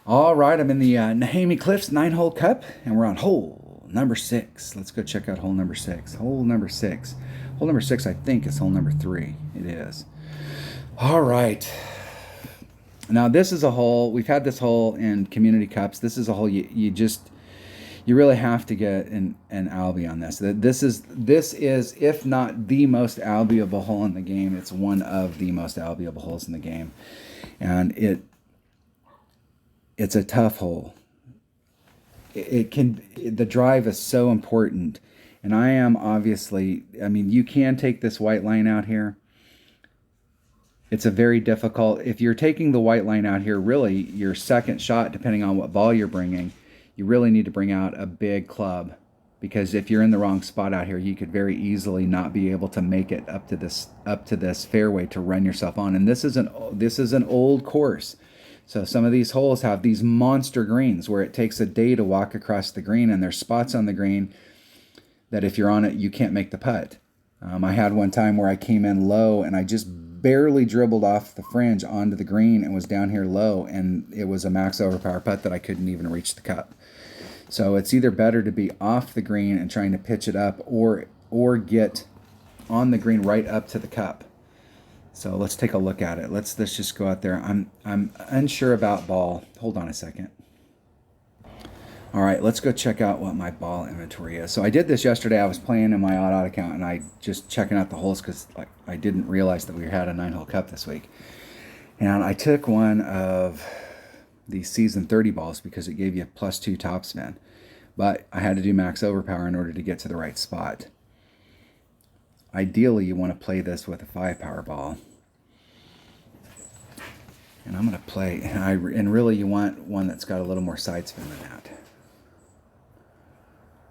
All right, I'm in the Namhae Cliffs 9-hole cup, and we're on hole number 6. Let's go check out hole number 6. Hole number 6. Hole number 6, I think, is hole number 3. It is. All right. Now, this is a hole. We've had this hole in community cups. This is a hole you really have to get an Albie on this. This is, if not the most Albiable hole in the game, it's one of the most Albiable holes in the game. And it's a tough hole. The drive is so important. And I am obviously, I mean, you can take this white line out here. It's a very difficult, if you're taking the white line out here, really your second shot, depending on what ball you're bringing, you really need to bring out a big club, because if you're in the wrong spot out here, you could very easily not be able to make it up to this fairway to run yourself on. And this is an old course. So some of these holes have these monster greens where it takes a day to walk across the green, and there's spots on the green that if you're on it, you can't make the putt. I had one time where I came in low and I just barely dribbled off the fringe onto the green and was down here low, and it was a max overpower putt that I couldn't even reach the cup. So it's either better to be off the green and trying to pitch it up, or get on the green right up to the cup. So let's take a look at it. Let's just go out there. I'm unsure about ball. Hold on a second. All right, let's go check out what my ball inventory is. So I did this yesterday. I was playing in my odd account, and I just checking out the holes because I didn't realize that we had a 9-hole cup this week. And I took one of the season 30 balls because it gave you a +2 topspin. But I had to do max overpower in order to get to the right spot. Ideally, you want to play this with a 5-power ball. And I'm going to play, and really you want one that's got a little more side spin than that.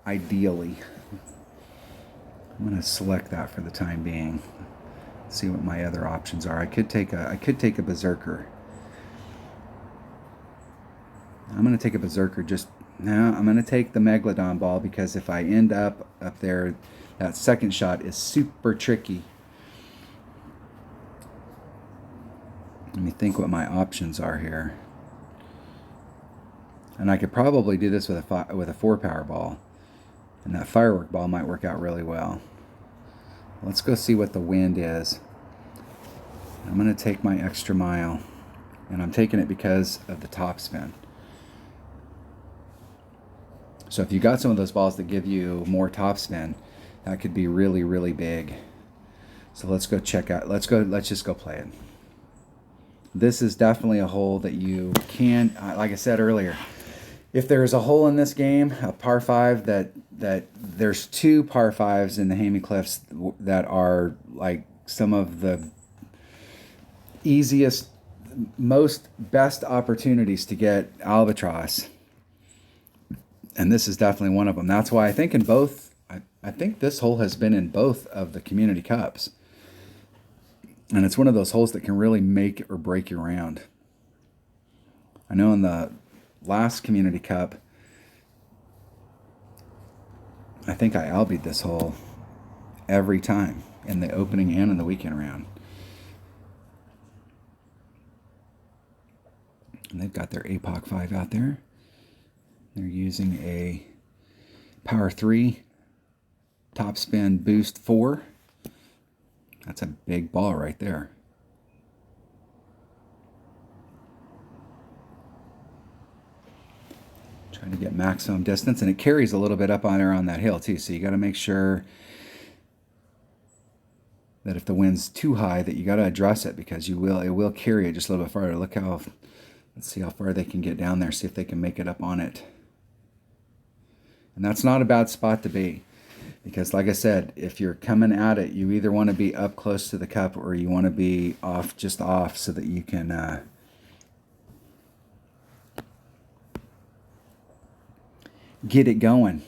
Ideally. I'm going to select that for the time being. See what my other options are. I could take a berserker. I'm going to take a berserker I'm going to take the Megalodon ball, because if I end up there, that second shot is super tricky. Let me think what my options are here. And I could probably do this with a 4-power ball. And that firework ball might work out really well. Let's go see what the wind is. I'm going to take my extra mile. And I'm taking it because of the topspin. So if you got some of those balls that give you more topspin, that could be really, really big. So let's go check out. Let's just go play it. This is definitely a hole that you can, like I said earlier, if there's a hole in this game, a par 5, that there's 2 par 5s in the Namhae Cliffs that are like some of the easiest, best opportunities to get albatross. And this is definitely one of them. That's why I think I think this hole has been in both of the community cups. And it's one of those holes that can really make or break your round. I know in the last community cup, I think I albied this hole every time in the opening and in the weekend round. And they've got their APOC 5 out there. They're using a Power 3 Topspin Boost 4. That's a big ball right there. Trying to get maximum distance, and it carries a little bit up on there on that hill too, so you got to make sure that if the wind's too high that you got to address it, because it will carry it just a little bit farther. Let's see how far they can get down there, see if they can make it up on it. And that's not a bad spot to be, because like I said, if you're coming at it, you either want to be up close to the cup or you want to be just off so that you can get it going.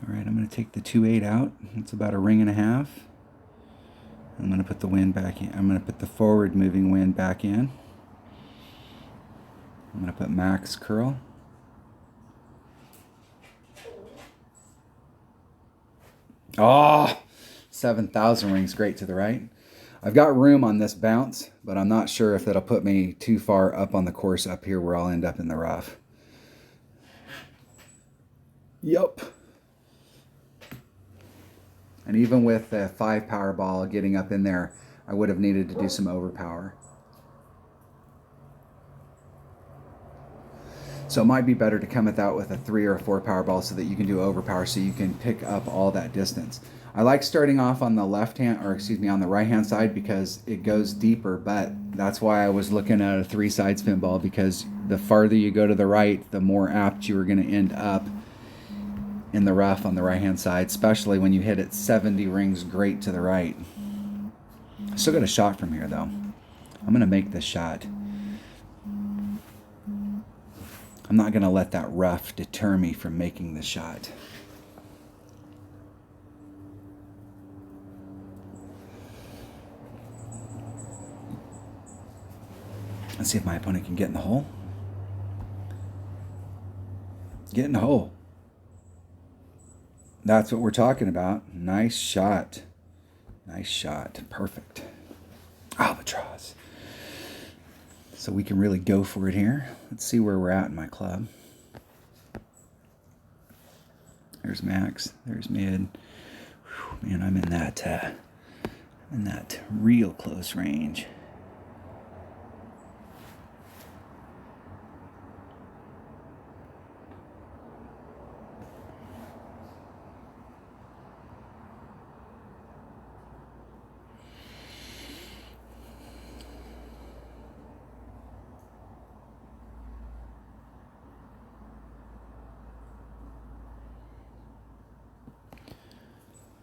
All right, I'm going to take the 2/8 out. It's about 1.5 rings. I'm going to put the wind back in. I'm going to put the forward moving wind back in. I'm going to put max curl. Oh, 7,000 rings great to the right. I've got room on this bounce, but I'm not sure if that'll put me too far up on the course up here where I'll end up in the rough. Yup. And even with the 5 power ball getting up in there, I would have needed to do some overpower. So it might be better to come at that with a 3 or a 4 power ball so that you can do overpower so you can pick up all that distance. I like starting off on the on the right hand side because it goes deeper, but that's why I was looking at a 3 side spin ball, because the farther you go to the right, the more apt you are going to end up in the rough on the right hand side, especially when you hit it 70 rings great to the right. Still got a shot from here though. I'm going to make this shot. I'm not going to let that rough deter me from making the shot. Let's see if my opponent can get in the hole. Get in the hole. That's what we're talking about. Nice shot. Nice shot. Perfect. Albatross. So we can really go for it here. Let's see where we're at in my club. There's max. There's mid. Whew, man, I'm in that real close range.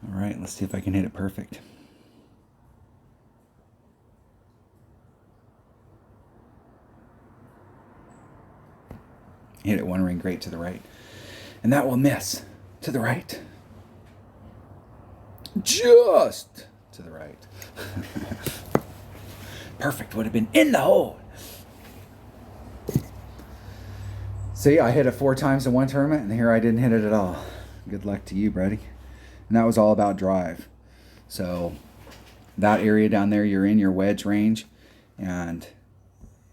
All right, let's see if I can hit it perfect. Hit it 1 ring great to the right. And that will miss to the right. Just to the right. Perfect, would have been in the hole. See, I hit it 4 times in one tournament, and here I didn't hit it at all. Good luck to you, buddy. And that was all about drive. So that area down there, you're in your wedge range, and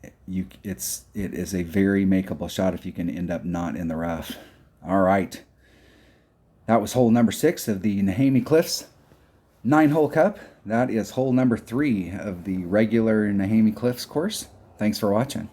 it is a very makeable shot if you can end up not in the rough. All right. That was hole number 6 of the Namhae Cliffs 9-hole cup. That is hole number 3 of the regular Namhae Cliffs course. Thanks for watching.